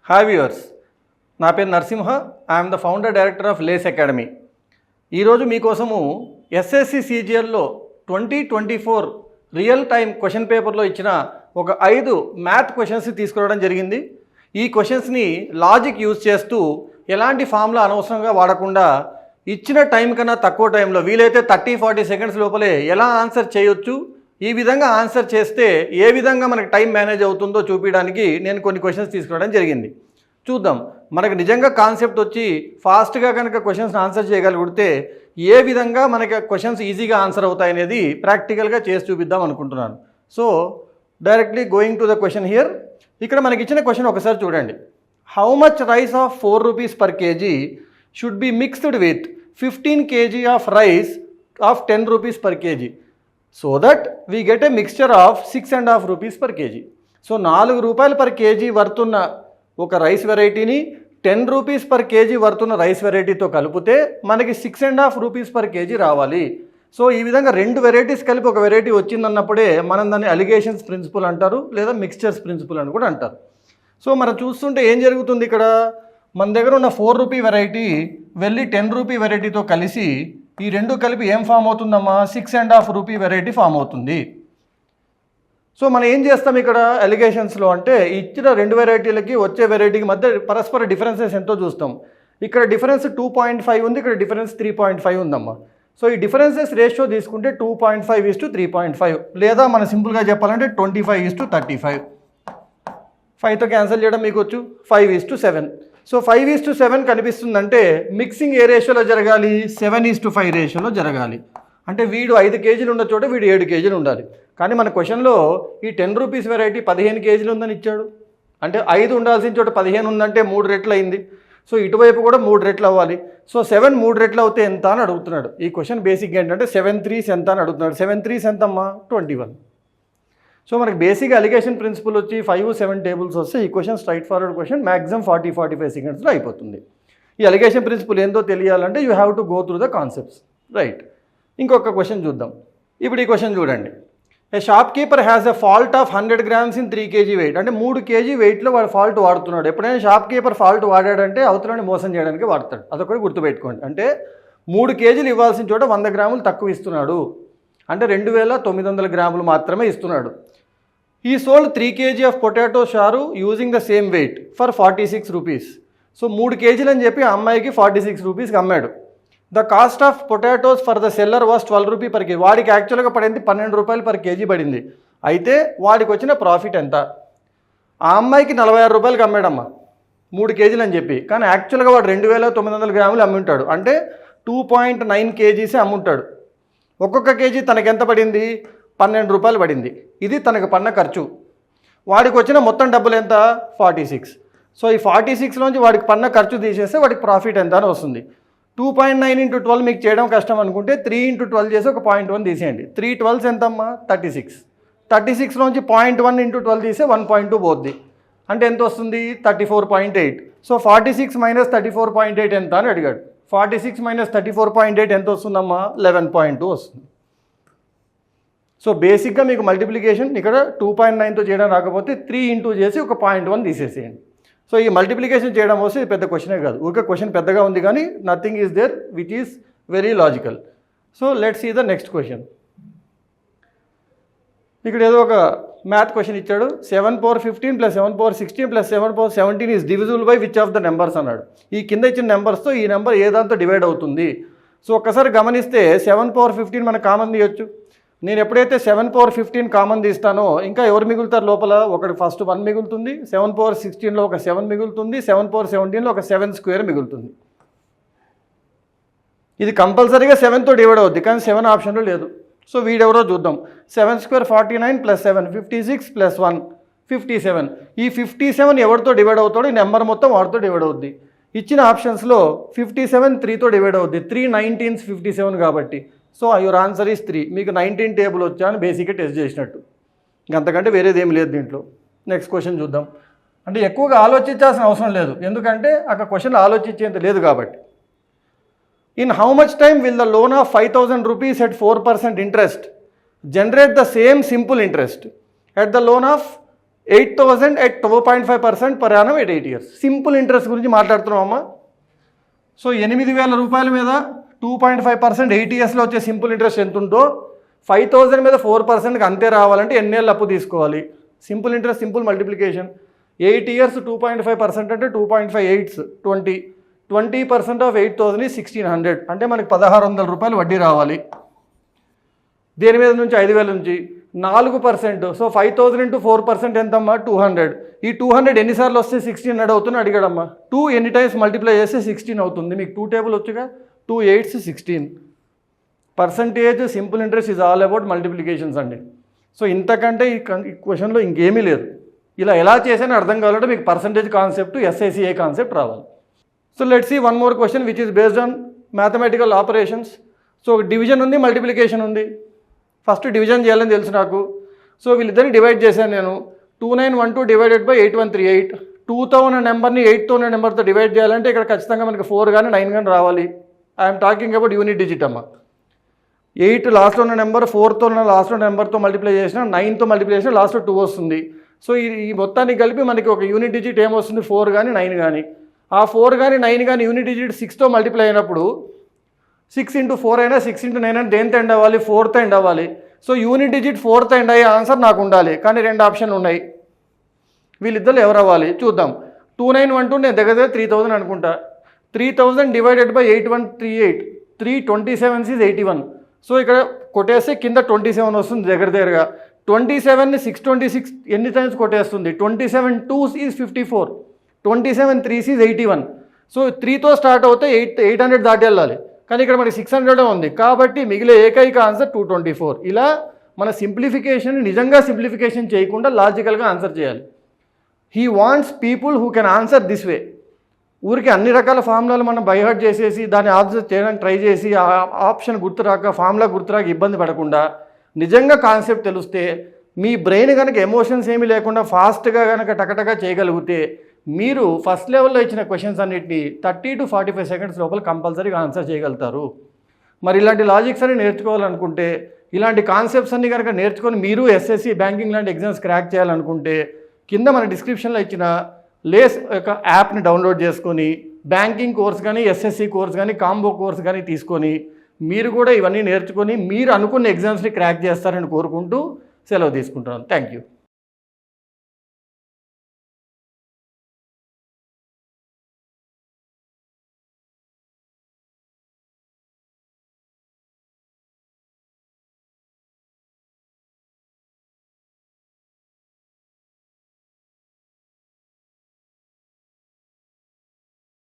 Hi viewers, నా పేరు Narasimha. I'm the founder director of Lay's academy. ఈరోజు మీకోసము ఎస్ఎస్సి సిజిఎల్లో 2024 రియల్ టైం క్వశ్చన్ పేపర్లో ఇచ్చిన ఒక 5 మ్యాథ్ క్వశ్చన్స్ తీసుకురావడం జరిగింది. ఈ క్వశ్చన్స్ని లాజిక్ యూజ్ చేస్తూ ఎలాంటి ఫార్ములా అనవసరంగా వాడకుండా ఇచ్చిన టైం కన్నా తక్కువ టైంలో వీలైతే 30-40 సెకండ్స్ లోపలే ఎలా ఆన్సర్ చేయొచ్చు, ఈ విధంగా ఆన్సర్ చేస్తే ఏ విధంగా మనకి టైం మేనేజ్ అవుతుందో చూపించడానికి నేను కొన్ని క్వశ్చన్స్ తీసుకురావడం జరిగింది. చూద్దాం మనకు నిజంగా కాన్సెప్ట్ వచ్చి ఫాస్ట్గా కనుక క్వశ్చన్స్ ఆన్సర్ చేయగలిగితే ఏ విధంగా మనకి క్వశ్చన్స్ ఈజీగా ఆన్సర్ అవుతాయనేది ప్రాక్టికల్గా చేసి చూపిద్దాం అనుకుంటున్నాను. So directly going to the question here. ఇక్కడ మనకి ఇచ్చిన క్వశ్చన్ ఒకసారి చూడండి. How much rice of 4 rupees per kg should be mixed with 15 kg of rice of 10 rupees per kg so that we get a mixture of 6.5 rupees per kg. So 4 రూపాయలు per kg వర్తున్న ఒక rice వెరైటీని 10 rupees per kg వర్తున్న rice వెరైటీతో కలిపితే మనకి 6.5 rupees per KG రావాలి. So ఈ విధంగా 2 వెరైటీస్ కలిపి ఒక వెరైటీ వచ్చిందన్నప్పుడే మనం దాన్ని అలిగేషన్స్ ప్రిన్సిపల్ అంటారు, లేదా మిక్స్చర్స్ ప్రిన్సిపల్ అని కూడా అంటారు. సో మనం చూస్తుంటే ఏం జరుగుతుంది, ఇక్కడ మన దగ్గర ఉన్న 4 రూపీ వెరైటీ వెళ్ళి 10 రూపీ వెరైటీతో కలిసి ఈ 2 కలిపి ఏం ఫామ్ అవుతుందమ్మా, 6.5 రూపీ వెరైటీ ఫామ్ అవుతుంది. సో మనం ఏం చేస్తాం ఇక్కడ అలిగేషన్స్లో అంటే ఇచ్చిన 2 వెరైటీలకి వచ్చే వెరైటీకి మధ్య పరస్పర డిఫరెన్సెస్ ఎంతో చూస్తాం. ఇక్కడ డిఫరెన్స్ 2.5 ఉంది, ఇక్కడ డిఫరెన్స్ 3.5 ఉందమ్మా. సో ఈ డిఫరెన్సెస్ రేషియో తీసుకుంటే 2.5:3.5, లేదా మనం సింపుల్గా చెప్పాలంటే 25:35. 5తో క్యాన్సిల్ చేయడం మీకు వచ్చు, 5:7. సో 5:7 కనిపిస్తుందంటే మిక్సింగ్ ఏ రేషియోలో జరగాలి, 7:5 రేషియోలో జరగాలి. అంటే వీడు 5 కేజీలు ఉన్న చోట వీడు 7 కేజీలు ఉండాలి. కానీ మన క్వశ్చన్లో ఈ 10 రూపీస్ వెరైటీ 15 కేజీలు ఉందని ఇచ్చాడు. అంటే 5 ఉండాల్సిన చోట 15 ఉందంటే 3 రెట్లు అయింది. సో ఇటువైపు కూడా 3 రెట్లు అవ్వాలి. సో 7 3 రెట్లు అవుతే ఎంత అని అడుగుతున్నాడు. ఈ క్వశ్చన్ బేసిక్ ఏంటంటే 7 3s ఎంత అని అడుగుతున్నాడు. 7 3s ఎంతమ్మా, 21. సో మనకి బేసిక్ అలిగేషన్ ప్రిన్సిపల్ వచ్చి 5 7 టేబుల్స్ వస్తే ఈ question straight forward question maximum 40-45 సెకండ్స్లో అయిపోతుంది. ఈ అలిగేషన్ ప్రిన్సిపల్ ఏందో తెలియాలంటే you have to go through the concepts, right. ఇంకొక క్వశ్చన్ చూద్దాం. ఇప్పుడు ఈ క్వశ్చన్ చూడండి. A shopkeeper has a fault of 100 grams in 3 kg weight. అంటే 3 kg వెయిట్లో వాడు ఫాల్ట్ వాడుతున్నాడు. ఎప్పుడైనా షాప్ కీపర్ ఫాల్ట్ వాడాడంటే అవతలని మోసం చేయడానికి వాడతాడు. అదొకటి గుర్తుపెట్టుకోండి. అంటే 3 కేజీలు ఇవ్వాల్సిన చోట 100 గ్రాములు తక్కువ ఇస్తున్నాడు. అంటే 2,900 గ్రాములు మాత్రమే ఇస్తున్నాడు. He sold 3 kg of potato చారు using the same weight for 46 rupees. So 3 కేజీలు అని చెప్పి ఆ అమ్మాయికి 46 రూపీస్కి అమ్మాడు. The cost of potatoes for the seller was 12 rupee per kg. వాడికి యాక్చువల్గా పడింది 12 రూపాయలు పర్ కేజీ పడింది. అయితే వాడికి వచ్చిన ప్రాఫిట్ ఎంత? ఆ అమ్మాయికి 46 రూపాయలకి అమ్మాడమ్మా 3 కేజీలు అని చెప్పి. కానీ యాక్చువల్గా వాడు 2,900 గ్రాములు అమ్ముంటాడు. అంటే 2.9 కేజీసే అమ్ముంటాడు. ఒక్కొక్క కేజీ తనకి ఎంత పడింది, 12 రూపాయలు పడింది. ఇది తనకు పన్న ఖర్చు. వాడికి వచ్చిన మొత్తం డబ్బులు ఎంత, 46. సో ఈ 46లోంచి వాడికి పన్న ఖర్చు తీసేస్తే వాడికి ప్రాఫిట్ ఎంత అని వస్తుంది. 2.9 × 12 మీకు చేయడం కష్టం అనుకుంటే 3 × 12 చేసి ఒక 0.1 తీసేయండి. 3 12s ఎంతమ్మా, 36. 36లోంచి 0.1 × 12 తీసే 1.2 పోద్ది. అంటే ఎంత వస్తుంది, 34.8. సో 46 - 34.8 ఎంత అని అడిగాడు. 46 - 34.8 ఎంత వస్తుందమ్మా, 11.2 వస్తుంది. సో బేసిక్గా మీకు మల్టిప్లికేషన్ ఇక్కడ 2.9తో చేయడం రాకపోతే 3 × చేసి ఒక 0.1 తీసేసేయండి. సో ఈ మల్టిప్లికేషన్ చేయడం వస్తే ఇది పెద్ద క్వశ్చనే కాదు. ఊరికే క్వశ్చన్ పెద్దగా ఉంది కానీ nothing is there which is very logical. So let's see the next question. ఇక్కడ ఏదో ఒక మ్యాథ్ క్వశ్చన్ ఇచ్చాడు. 7 power 15 + 7 power 16 + 7 power 17 is divisible by which of the numbers అన్నాడు. ఈ కింద ఇచ్చిన నెంబర్స్తో ఈ నెంబర్ ఏ దాంతో డివైడ్ అవుతుంది. సో ఒక్కసారి గమనిస్తే 7 power 15 మనకు కామన్ తీయొచ్చు. నేను ఎప్పుడైతే 7 power 15 కామన్ తీస్తానో ఇంకా ఎవరు మిగులుతారు లోపల, ఒకటి ఫస్ట్ 1 మిగులుతుంది. 7 power 16లో ఒక 7 మిగులుతుంది. 7 power 17లో ఒక 7² మిగులుతుంది. ఇది కంపల్సరీగా 7తో డివైడ్ అవుద్ది, కానీ 7 ఆప్షన్లో లేదు. సో వీడెవరో చూద్దాం. 7² 49 + 7 56 + 1 57. ఈ 57 ఎవరితో డివైడ్ అవుతాడో ఈ నెంబర్ మొత్తం వాడితో డివైడ్ అవుద్ది. ఇచ్చిన ఆప్షన్స్లో 57 3తో డివైడ్ అవుద్ది. 3 19s 57 కాబట్టి. So your answer is 3. మీకు 19 టేబుల్ వచ్చా అని బేసిక్గా టెస్ట్ చేసినట్టు, ఇంకంతకంటే వేరేది ఏం లేదు దీంట్లో. నెక్స్ట్ క్వశ్చన్ చూద్దాం. అంటే ఎక్కువగా ఆలోచించాల్సిన అవసరం లేదు, ఎందుకంటే అక్కడ క్వశ్చన్ ఆలోచించేంత లేదు కాబట్టి. In how much time will the loan of 5,000 rupees at 4% interest generate the same simple interest at the loan of 8,000 at 12.5% per annum at 8 years. Simple interest గురించి మాట్లాడుతున్నామమ్మా. సో 8,000 రూపాయల మీద 2.5% 8 ఇయర్స్లో వచ్చే సింపుల్ ఇంట్రెస్ట్ ఎంత ఉందో 5,000 మీద 4%కి అంతే రావాలంటే ఎన్నేళ్ళు అప్పు తీసుకోవాలి. Simple interest simple multiplication. 8 years 2.5% అంటే 2.5 8s 20. 20% ఆఫ్ 8,000 is 1,600 అంటే మనకి 1,600 రూపాయలు వడ్డీ రావాలి. దేని మీద నుంచి 5,000 నుంచి 4%. సో 5,000 into 4% ఎంతమ్మా 200. ఈ 200 ఎన్నిసార్లు వస్తే 1,600 అవుతుంది అడిగాడమ్మా. 2 ఎన్ని టైమ్స్ మల్టిప్లై చేస్తే 16 అవుతుంది. మీకు 2 టేబుల్ వచ్చుగా 2 8s 16. Percentage simple interest is all about multiplications అండి. సో ఇంతకంటే ఈ క్వశ్చన్లో ఇంకేమీ లేదు. ఇలా ఎలా చేసినా అర్థం కావాలంటే మీకు పర్సంటేజ్ కాన్సెప్ట్ SICA కాన్సెప్ట్ రావాలి. So let's see one more question which is based on mathematical operations. So division ఉంది, మల్టిప్లికేషన్ ఉంది. ఫస్ట్ డివిజన్ చేయాలని తెలుసు నాకు. సో వీళ్ళిద్దరిని డివైడ్ చేశాను నేను. 2912 డివైడెడ్ బై 8138. 2తో ఉన్న నెంబర్ని 8తో ఉన్న నెంబర్తో డివైడ్ చేయాలంటే ఇక్కడ ఖచ్చితంగా మనకి 4 కానీ 9 కానీ రావాలి. I'm talking about unit digit అమ్మ. 8 లాస్ట్లో ఉన్న నెంబర్ 4తో ఉన్న లాస్ట్లో నెంబర్తో మల్టిప్లై చేసిన 9తో మల్టిప్లై చేసిన లాస్ట్లో 2 వస్తుంది. సో ఈ మొత్తాన్ని కలిపి మనకి ఒక యూనిట్ డిజిట్ ఏమొస్తుంది 4 కానీ 9 కానీ. ఆ 4 కానీ 9 కానీ యూనిట్ డిజిట్ 6తో మల్టిప్లై అయినప్పుడు 6 into 4 అయినా 6 into 9 అయినా దేంతో ఎండ్ అవ్వాలి 4తో ఎండ్ అవ్వాలి. సో యూనిట్ డిజిట్ 4తో ఎండ్ అయ్యే ఆన్సర్ నాకు ఉండాలి. కానీ 2 ఆప్షన్లు ఉన్నాయి. వీళ్ళిద్దరు ఎవరు అవ్వాలి చూద్దాం. 2912 నేను దగ్గర 3,000 అనుకుంటా. 3,000 డివైడెడ్ బై 8138. 327 is 81. సో ఇక్కడ కొట్టేస్తే కింద 27 వస్తుంది దగ్గరగా. 27ని 626 ఎన్ని టైమ్స్ కొట్టేస్తుంది 27 2s is 54. 27 3s is 81. So 3తో start అవుతే 800 దాటి వెళ్ళాలి. కానీ ఇక్కడ మనకి 600 ఉంది. కాబట్టి మిగిలే ఏకైక ఆన్సర్ 224. ఇలా మన సింప్లిఫికేషన్ నిజంగా సింప్లిఫికేషన్ చేయకుండా లాజికల్గా ఆన్సర్ చేయాలి. He wants people who can answer this way. ఊరికి అన్ని రకాల ఫార్ములాలు మనం బైహార్ట్ చేసేసి దాన్ని ఆన్సర్ చేయడానికి ట్రై చేసి ఆ ఆప్షన్ గుర్తురాక ఫార్ములా గుర్తురాక ఇబ్బంది పడకుండా నిజంగా కాన్సెప్ట్ తెలిస్తే మీ బ్రెయిన్ కనుక ఎమోషన్స్ ఏమీ లేకుండా ఫాస్ట్గా కనుక టకటగా చేయగలిగితే మీరు ఫస్ట్ లెవెల్లో ఇచ్చిన క్వశ్చన్స్ అన్నిటిని 30 to 45 seconds లోపల కంపల్సరీగా ఆన్సర్ చేయగలుగుతారు. మరి ఇలాంటి లాజిక్స్ అన్ని నేర్చుకోవాలనుకుంటే ఇలాంటి కాన్సెప్ట్స్ అన్ని కనుక నేర్చుకొని మీరు SSC బ్యాంకింగ్ లాంటి ఎగ్జామ్స్ క్రాక్ చేయాలనుకుంటే కింద మన డిస్క్రిప్షన్లో ఇచ్చిన లేస్ యొక్క యాప్ని డౌన్లోడ్ చేసుకొని బ్యాంకింగ్ కోర్స్ కానీ SSC కోర్స్ కానీ కాంబో కోర్స్ కానీ తీసుకొని మీరు కూడా ఇవన్నీ నేర్చుకొని మీరు అనుకున్న ఎగ్జామ్స్ని క్రాక్ చేస్తారని కోరుకుంటూ సెలవు తీసుకుంటున్నాను. Thank you.